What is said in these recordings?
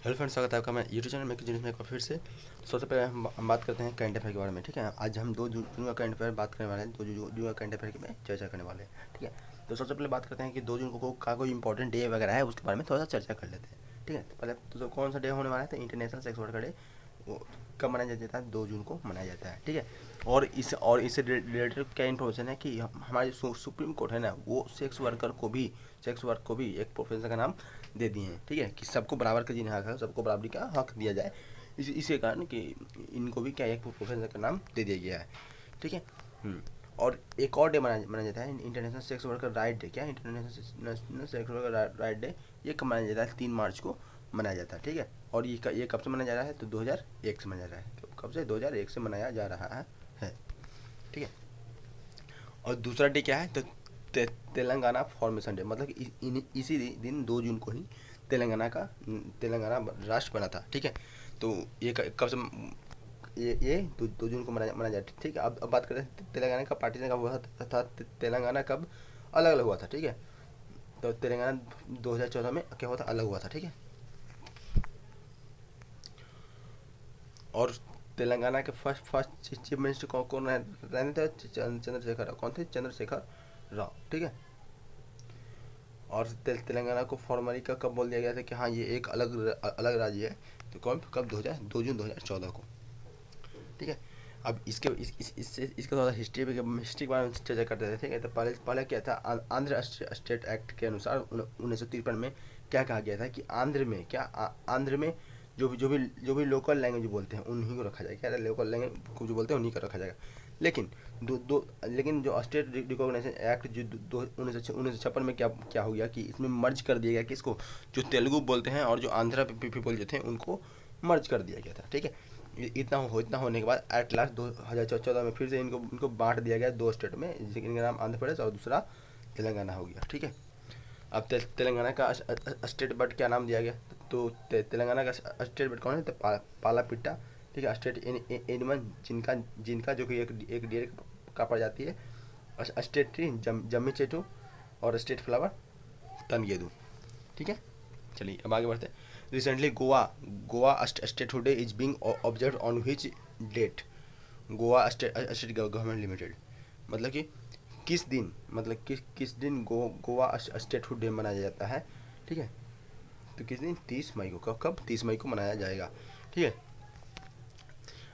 Hello friends, स्वागत है आपका मैं यूट्यूब चैनल में एक बार फिर से। सबसे पहले हम बात करते हैं करंट अफेयर के बारे में। ठीक है, आज हम 2 जून का करंट अफेयर बात करने वाले हैं। 2 जून का करंट अफेयर में चर्चा करने वाले हैं। ठीक है, तो सबसे पहले बात करते हैं कि 2 जून को का कोई इंपॉर्टेंट डे वगैरह है, उसके बारे में थोड़ा सा चर्चा कर लेते हैं। ठीक है, तो पहले तो कौन सा डे होने वाला है, तो इंटरनेशनल सेक्स वर्कर डे वो कब मनाया जाता है, 2 जून को मनाया जाता है। ठीक है, और इससे रिलेटेड क्या इन्फॉर्मेशन है कि हमारे सुप्रीम कोर्ट है ना, वो सेक्स वर्क को भी एक प्रोफेशन का नाम दे दिए हैं। ठीक है, कि सबको बराबर का जीने हक है, सबको बराबरी का हक दिया जाए। इसी कारण कि इनको भी क्या एक प्रोफेशन का नाम दे दिया गया है। ठीक है। और एक और डे मनाया जाता है, international sex worker right day. क्या international sex worker right day, ये कब मनाया जाता है, 3 मार्च को मनाया जाता है। ठीक है, और ये कब से मनाया जा रहा है, तो 2001 से मनाया जा रहा है। कब से, 2001 से मनाया जा रहा है। ठीक है, और दूसरा डे क्या है, तो तेलंगाना फॉर्मेशन डे, मतलब इसी दिन 2 जून को ही तेलंगाना राष्ट्र बना था। ठीक है, तो ये कब से, ये 2 जून को मनाया जाता है। ठीक है, अब बात करते हैं तेलंगाना का पार्टीशन कब हुआ था, तेलंगाना कब अलग अलग हुआ था। ठीक है, तो तेलंगाना 2014 में क्या हुआ था, अलग हुआ था। ठीक है, और तेलंगाना के फर्स्ट चीफ मिनिस्टर कौन रहने थे, चंद्रशेखर राव। कौन थे, चंद्रशेखर राव। ठीक है, और तेलंगाना को फॉर्मली का कब बोल दिया गया था कि हाँ ये एक अलग अलग राज्य है, तो कब 2 जून 2014 को। ठीक है, अब इसका थोड़ा हिस्ट्री के बारे में चर्चा करते थे। ठीक है, तो पहले क्या था, आंध्र स्टेट एक्ट के अनुसार 1953 में क्या कहा गया था कि आंध्र में जो भी लोकल लैंग्वेज बोलते हैं उन्हीं को रखा जाएगा। लोकल लैंग्वेज को जो बोलते हैं उन्हीं को रखा जाएगा। लेकिन लेकिन जो स्टेट रिकॉग्निशन एक्ट जो 1956 में क्या हो गया कि इसमें मर्ज कर दिया गया कि इसको जो तेलुगु बोलते हैं और जो आंध्रा पीपल जो थे उनको मर्ज कर दिया गया था। ठीक है, इतना होने के बाद एट लास्ट 2014 में फिर से इनको बांट दिया गया 2 स्टेट में, जिनका नाम आंध्र प्रदेश और दूसरा तेलंगाना हो गया। ठीक है, अब तेलंगाना का स्टेट बर्ड क्या नाम दिया गया, तो तेलंगाना का स्टेट बर्ड कौन है, तो पालापिट्टा। ठीक है, स्टेट एनिमल जिनका जो कि एक डियर का प्रजाति है। स्टेट ट्री जम्मी चेटू, और स्टेट फ्लावर तनगेदू। ठीक है, चलिए अब आगे बढ़ते हैं। Recently Goa statehood day is being observe on which date, Goa state government limited, मतलब कि किस दिन, मतलब किस दिन गोवा स्टेटहुड डे मनाया जाता है। ठीक है, तो किस दिन, 30 मई को। कब 30 मई को मनाया जाएगा। ठीक है,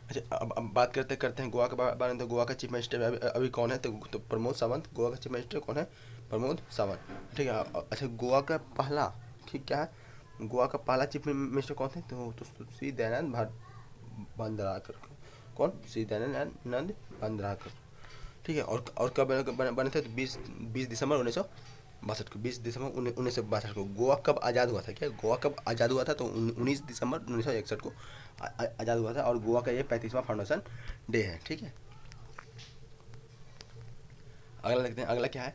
अच्छा अब बात करते हैं गोवा के बारे में। तो गोवा का चीफ मिनिस्टर अभी कौन है, तो प्रमोद सावंत। गोवा का चीफ मिनिस्टर कौन है, प्रमोद सावंत। ठीक है, अच्छा गोवा का पहला, ठीक क्या है, गोवा का पहला चीफ मिनिस्टर कौन थे, तो श्री दयानंद भंडारकर। कौन, श्री दयानंद भंडारकर। ठीक है, और कब बने थे, तो 20 दिसंबर 1962 को। 20 दिसंबर 1962 को गोवा कब आज़ाद हुआ था, क्या गोवा कब आज़ाद हुआ था, तो 19 दिसंबर 1961 को आज़ाद हुआ था। और गोवा का ये 35वां फाउंडेशन डे है। ठीक है, अगला देखते हैं, अगला क्या है,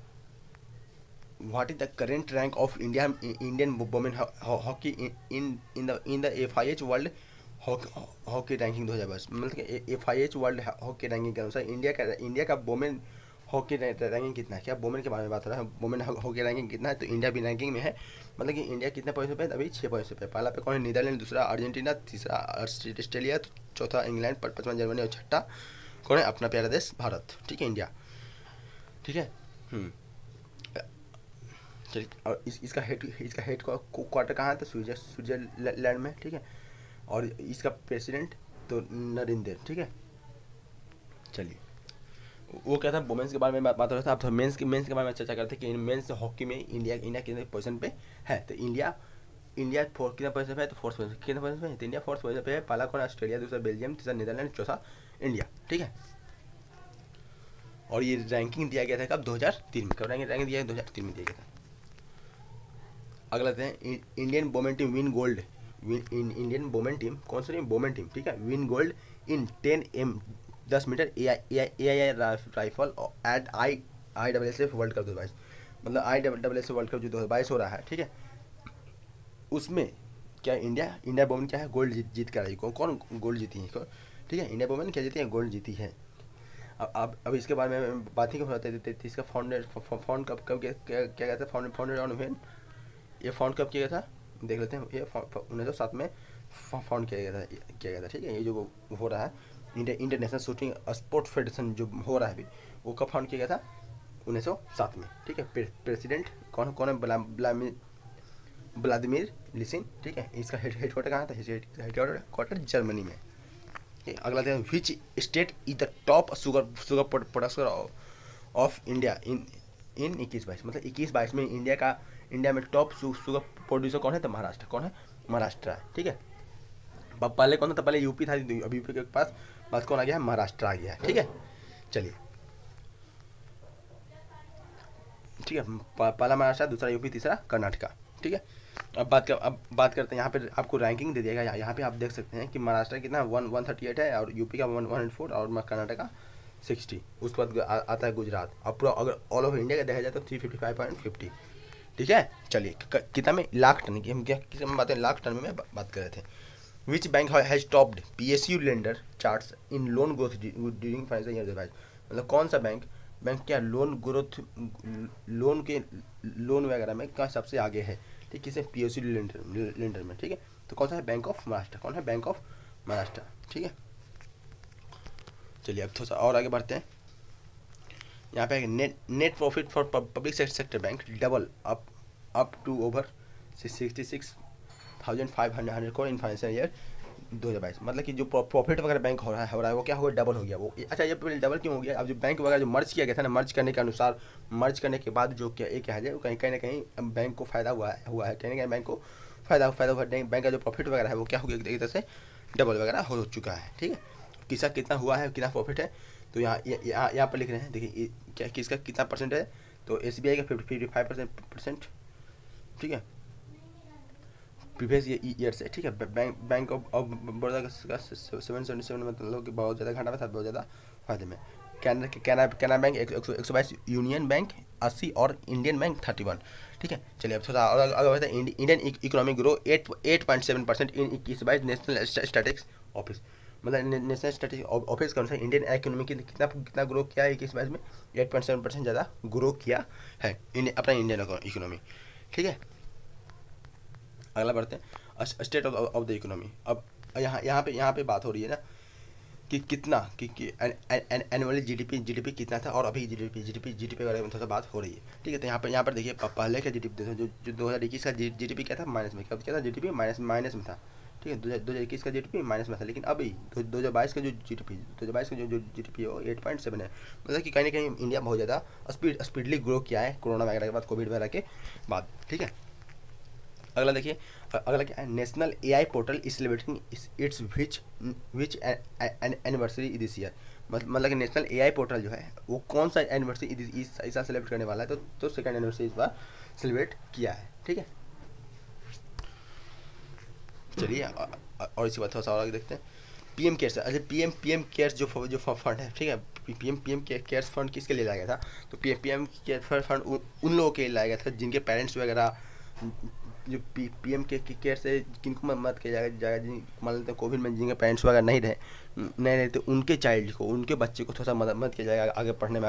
what is the current rank of Indian women hockey in the FIH world hockey ranking 2022। मतलब कि FIH वर्ल्ड हॉकी रैंकिंग के अनुसार इंडिया का वुमेन हॉकी रैंकिंग कितना है। क्या वुमेन के बारे में बात हो रहा है, वुमेन हॉकी रैंकिंग कितना है, तो इंडिया भी रैंकिंग में है। मतलब कि इंडिया कितने पोजीशन पे है, अभी 6 पोजीशन पे। पहला पे कौन है, नीदरलैंड। दूसरा अर्जेंटीना। तीसरा ऑस्ट्रेलिया। चौथा इंग्लैंड। पांचवा जर्मनी। और छठा कौन है, अपना प्यारा देश भारत। ठीक है, इंडिया। ठीक है, चलिए, और इसका हेड क्वार्टर कहाँ है, तो स्विट्जरलैंड में। ठीक है, और इसका प्रेसिडेंट तो नरेंद्र। ठीक है, चलिए, वो क्या था, वुमेन्स के बारे में बात हो रहा था। आप तो मेंस के बारे में चर्चा करते हैं कि मेंस हॉकी में इंडिया कितने पोजीशन पे है, तो इंडिया कितना पोजीशन पे है, तो 4th पोजीशन। कितने पोजीशन पे है, तो इंडिया 4th पोजीशन पे है। पहला कौन, ऑस्ट्रेलिया। दूसरा बेल्जियम। तीसरा नीदरलैंड। चौथा इंडिया। ठीक है, और ये रैंकिंग दिया गया था कब, 2003 में। कब रैंकिंग दिया गया, 2003 में दिया गया था। अगला हैं, Indian women team win gold. Indian women team, कौन सी टीम, वुमेन टीम। ठीक है, win gold in 10 metre AI rifle at ISSF world cup 2022। मतलब ISSF वर्ल्ड कप जो 2022 हो रहा है। ठीक है, उसमें क्या इंडिया वुमेन क्या है, गोल्ड जीत कर आई। कौन गोल्ड जीती है, ठीक है, इंडिया वुमेन क्या जीती है, गोल्ड जीती है। अब इसके बारे में बात ही क्यों होता है, इसका फाउंड कब क्या कहते हैं, फाउंडेड ऑन व्हेन, ये फाउंड कब किया गया था, देख लेते हैं। ये 1907 में फाउंड किया गया था ठीक है। ये जो हो रहा है इंटरनेशनल शूटिंग स्पोर्ट फेडरेशन जो हो रहा है अभी, वो कब फाउंड किया गया था? 1907 में ठीक है। प्रेसिडेंट कौन है? व्लादिमीर लिसिन ठीक है। इसका हेडक्वार्टर कहाँ था? हेडक्वार्टर जर्मनी में। अगला देखो, which state is the top sugar production of India in 21-22, मतलब 21-22 में इंडिया में टॉप शुगर प्रोड्यूसर कौन है? तो महाराष्ट्र। कौन है? महाराष्ट्र है ठीक है। पहले कौन था? पहले यूपी था, अभी यूपी के पास बात कौन आ गया है? महाराष्ट्र आ गया है ठीक है। चलिए ठीक है, पहला महाराष्ट्र, दूसरा यूपी, तीसरा कर्नाटका ठीक है। अब बात करते हैं, यहाँ पे आपको रैंकिंग दे दिएगा। यहाँ पे आप देख सकते हैं कि महाराष्ट्र कितना 138 है, और यूपी का 104, और कर्नाटका 60। उसके बाद आता है गुजरात। अब पूरा अगर ऑल ओवर इंडिया का देखा जाए तो 355.50 ठीक है। चलिए कितना में? लाख टन की, हम क्या किस में बात है? लाख टन में बात कर रहे थे। Which bank has topped PSU lender charts in loan growth during financial year 2022, मतलब कौन सा बैंक क्या लोन ग्रोथ, लोन वगैरह में कहाँ सबसे आगे है ठीक, किसे? PSU लेंडर में ठीक है। तो कौन सा है? Bank of Maharashtra. कौन है? बैंक ऑफ महाराष्ट्र ठीक है। चलिए अब थोड़ा सा और आगे बढ़ते हैं। यहाँ पे net profit for public sector bank double up to over 66,500 crore in financial year 2022, मतलब कि जो प्रॉफिट वगैरह बैंक हो रहा है वो क्या हो गया? डबल हो गया वो। अच्छा, ये डबल क्यों हो गया? अब जो बैंक वगैरह जो मर्ज किया गया था ना, मर्ज करने के अनुसार, मर्ज करने के बाद जो क्या है, कहीं ना कहीं बैंक को फायदा हुआ है कहीं ना कहीं बैंक को फायदा हुआ। बैंक का जो प्रॉफिट वगैरह है वो क्या हो गया? एक तरह से डबल वगैरह हो चुका है ठीक है। कितना हुआ है, कितना प्रॉफिट है? तो यहाँ पर लिख रहे हैं, देखिए क्या किसका कितना परसेंट है? तो SBI का 55% ठीक है प्रीवियस ईयर से ठीक है। बैंक ऑफ बड़ौदा का 777, मतलब कि बहुत ज़्यादा घाटा में था, बहुत ज़्यादा फायदे में। कैनरा बैंक 122, यूनियन बैंक 80, और इंडियन बैंक 31 ठीक है। चलिए अब थोड़ा अगर बढ़ते हैं, इंडियन इकोनॉमी ग्रो 8.7% इन 21-22 नेशनल स्टैटिस्टिक्स ऑफिस, मतलब नेशनल स्टैटिस्टिक्स ऑफिस के अनुसार इंडियन इकोनॉमी की कितना ग्रो किया है 21-22 में? 8.7% ज़्यादा ग्रो किया है अपना इंडियन इकोनॉमी ठीक है। अगला बढ़ते हैं, स्टेट ऑफ द इकोनॉमी। अब यहाँ पे बात हो रही है ना कि कितना कि एनुअली जीडीपी कितना था, और अभी जीडीपी के बारे में थोड़ा सा बात हो रही है ठीक है। तो यहाँ पर देखिए, पहले का जीडीपी जो 2021 का जीडीपी क्या था? माइनस में। कब क्या था? जीडीपी माइनस में था ठीक है। 2021 का जीडीपी माइनस में था, लेकिन अभी 2022 का जो जीडीपी है वो 8.7 है, मतलब कि कहीं ना कहीं इंडिया बहुत ज़्यादा स्पीडली ग्रो किया है कोरोना वगैरह के बाद, कोविड वगैरह के बाद ठीक है। अगला देखिए, अगला क्या है? National AI portal is celebrating it's which anniversary this year, मतलब कि नेशनल AI पोर्टल जो है वो कौन सा एनिवर्सरी इस साल सेलिब्रेट करने वाला है? तो सेकंड एनिवर्सरी इस बार सेलिब्रेट किया है ठीक है। चलिए और इसी बात थोड़ा सा और आगे देखते हैं। PM केयर्स, अच्छा PM केयर्स जो फंड है ठीक है। PM केयर्स फंड किसके लिए लाया गया था? तो PM केयर फंड उन लोगों के लिए लाया गया था जिनके पेरेंट्स वगैरह, जो PM के केयर से किनको मदद किया जाएगा मान लेते हैं कोविड में जिनके पेरेंट्स वगैरह नहीं रहे तो उनके चाइल्ड को, उनके बच्चे को थोड़ा सा मदद किया जाएगा आगे पढ़ने में।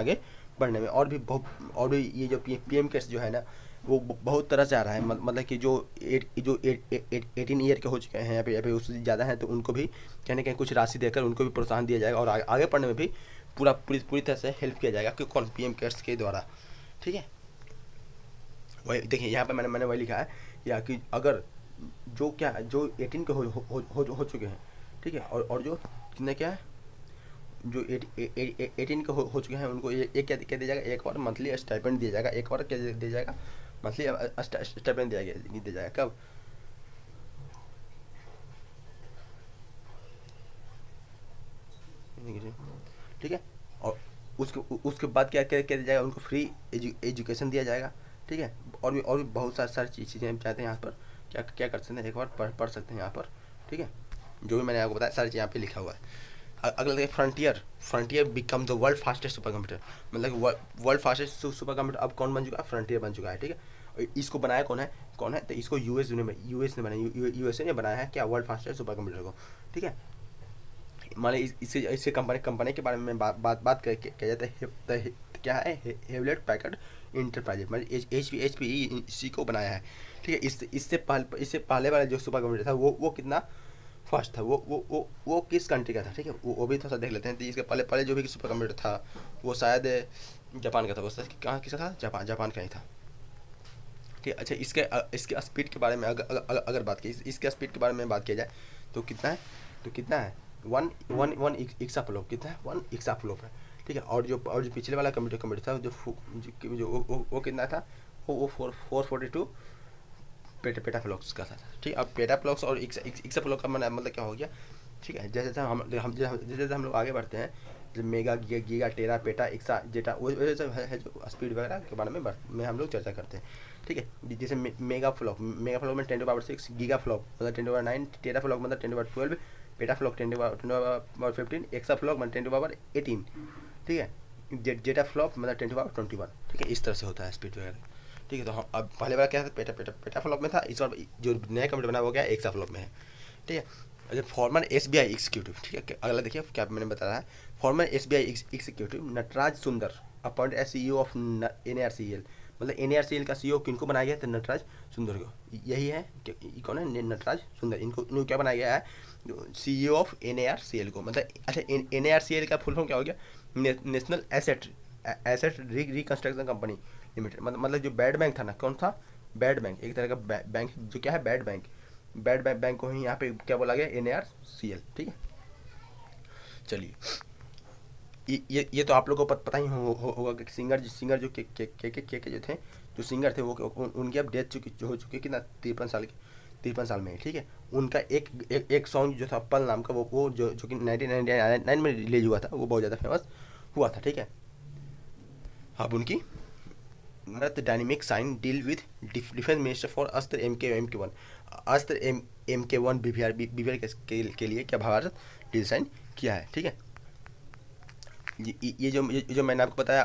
और भी ये जो PM केयर्स जो है ना, वो बहुत तरह से आ रहा है, मतलब कि जो 18 ईयर के हो चुके हैं यहाँ पे उससे ज़्यादा हैं, तो उनको भी कहीं ना कहीं कुछ राशि देकर उनको भी प्रोत्साहन दिया जाएगा, और आगे पढ़ने में भी पूरी तरह से हेल्प किया जाएगा कि कौन? PM केयर्स के द्वारा ठीक है। वही देखिए, यहाँ पे मैंने वही लिखा है या कि अगर जो 18 के हो चुके हैं ठीक है, और जो कितने क्या है, जो 18 के हो चुके हैं उनको एक क्या दिया जाएगा? एक बार मंथली स्टाइपेंड दिया जाएगा। एक बार क्या दिया जाएगा? मंथली स्टाइपेंड दिया जाएगा। कब? ठीक है। और उसके बाद क्या क्या दिया जाएगा? उनको फ्री एजुकेशन दिया जाएगा ठीक है। और भी बहुत सारी चीज़ें हम चाहते हैं यहाँ पर क्या क्या कर सकते हैं, एक बार पढ़ सकते हैं यहाँ पर ठीक है। जो भी मैंने आपको बताया सारी चीज़ यहाँ पे लिखा हुआ है। अगला देखिए, frontier become the world fastest super computer, मतलब वर्ल्ड फास्टेस्ट सुपर कंप्यूटर अब कौन बन चुका है? फ्रंटियर बन चुका है ठीक है। और इसको बनाया कौन है? तो इसको यूएस ने बनाया, USA ने बनाया है क्या? वर्ल्ड फास्टेस्ट सुपर कंप्यूटर को ठीक है। मान ली इससे कंपनी के बारे में बात किया जाता है, क्या है? हेवलेट पैकर्ड इंटरप्राइजेज, मतलब HP इसी को बनाया है ठीक है। इससे पहले वाला जो सुपर कंप्यूटर था वो कितना फर्स्ट था वो किस कंट्री का था, ठीक है, वो भी थोड़ा सा देख लेते हैं। तो इसके पहले पहले जो भी सुपर कंप्यूटर था वो शायद जापान का था, वो कहाँ किसका था, जापान का ही था, ठीक है। अच्छा, इसके स्पीड के बारे में अगर बात की, इसके स्पीड के बारे में बात किया जाए तो कितना है, वन वन वन इक्सा फ्लोप, कितना है, 1 इक्सा फ्लोप है, ठीक है। और जो पिछले वाला कंप्यूटर था जो वो कितना था, वो 442 पेटाफ्लॉप्स का था, ठीक है। अब पेटाफ्लॉप्स और इक्सा फ्लोप का मतलब क्या हो गया, ठीक है। जैसे हम लोग आगे बढ़ते हैं, जो मेगा गीगा टेरा पेटा इक्सा जेटा वो सब है जो स्पीड वगैरह के बारे में हम लोग चर्चा करते हैं, ठीक है। जैसे मेगा फ्लॉप में 10⁻6, गीगा फ्लॉप मतलब 10⁻9, टेरा फ्लॉप मतलब 10⁻12, पेटा फ्लॉप 10⁻15, एक्सा फ्लॉप मतलब 10⁻18, ठीक है। जेटा फ्लॉप मतलब 10⁻21, ठीक है। इस तरह से होता है स्पीड वगैरह, ठीक है। तो हम अब पहले वाला क्या था, पेटा फ्लॉप में था, इस बार जो नया कंप्यूटर बना हो गया एक्सा फ्लॉप में है, ठीक है। अच्छा, फॉर्मर SBI एग्जीक्यूटिव, ठीक है। अगला देखिए क्या मैंने बताया है, farmer SBI executive Nataraj Sundar appoint as CEO of NARCL, मतलब NARCL का CEO किनको बनाया गया, तो नटराज सुंदर को, यही है कि कौन है, नटराज सुंदर, इनको क्या बनाया गया है, CEO ऑफ NARCL को, मतलब अच्छा NARCL का फुल फॉर्म क्या हो गया, national asset reconstruction company limited, मतलब जो बैड बैंक था ना, कौन था, बैड बैंक, एक तरह का बैंक जो क्या है, बैड बैंक को ही यहाँ पे क्या बोला गया, NARCL, ठीक है। चलिए, ये तो आप लोगों को पता ही होगा कि सिंगर जो के जो थे, जो सिंगर थे वो उनकी अब डेथ हो चुकी है, कितना 53 साल में, ठीक है। उनका एक सॉन्ग जो था पल नाम का, वो जो कि 1999 में रिलीज हुआ था, वो बहुत ज़्यादा फेमस हुआ था, ठीक है। अब उनकी dynamic sign deal with defence minister for Astra MK1, अस्त्र MK1 BVR के लिए क्या भारत डील साइन किया है, ठीक है। ये जो मैंने आपको बताया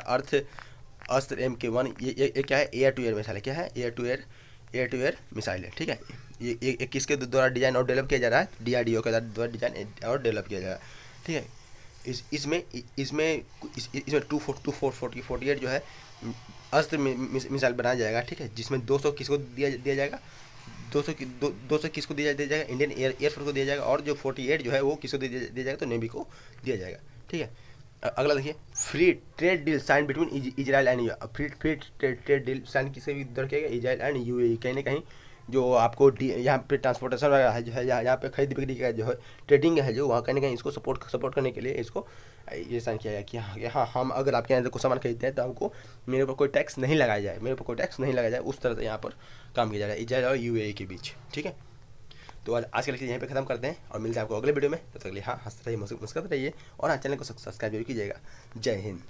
अस्त्र MK1, ये क्या है, एयर टू एयर मिसाइल है, क्या है, एयर टू एयर मिसाइल है, ठीक है। ये किसके द्वारा डिजाइन और डेवलप किया जा रहा है, DRDO के द्वारा डिजाइन और डेवलप किया जा रहा है, ठीक है। इसमें 248 जो है अस्त्र मिसाइल बनाया जाएगा, ठीक है, जिसमें 200 किसको दिया जाएगा, 200 किसको दिया जाएगा, इंडियन एयरफोर्स को दिया जाएगा, और जो 48 जो है वो किसको दिया जाएगा, तो नेवी को दिया जाएगा, ठीक है। अगला देखिए, free trade deal sign between Israel and free trade deal sign किसके भी दर किया गया, इजराइल एंड UAE, कहीं ना कहीं जो आपको यहाँ पे ट्रांसपोर्टेशन वगैरह है जो है, यहाँ पे खरीद बिक्री का जो है ट्रेडिंग है जो, वहाँ कहीं ना कहीं इसको सपोर्ट करने के लिए इसको ये साइन किया गया कि हाँ हम अगर आपके यहाँ से कुछ सामान खरीदते हैं तो हमको मेरे ऊपर कोई टैक्स नहीं लगाया जाए, उस तरह से यहाँ पर काम किया जा रहा है इजराइल और UAE के बीच, ठीक है। तो आज के लेक्चर यहीं पे खत्म करते हैं और मिलते हैं आपको अगले वीडियो में, तब तक के लिए हाँ हंसते रहिए, मुस्कुराते रहिए, और हाँ चैनल को सब्सक्राइब जरूर कीजिएगा। जय हिंद।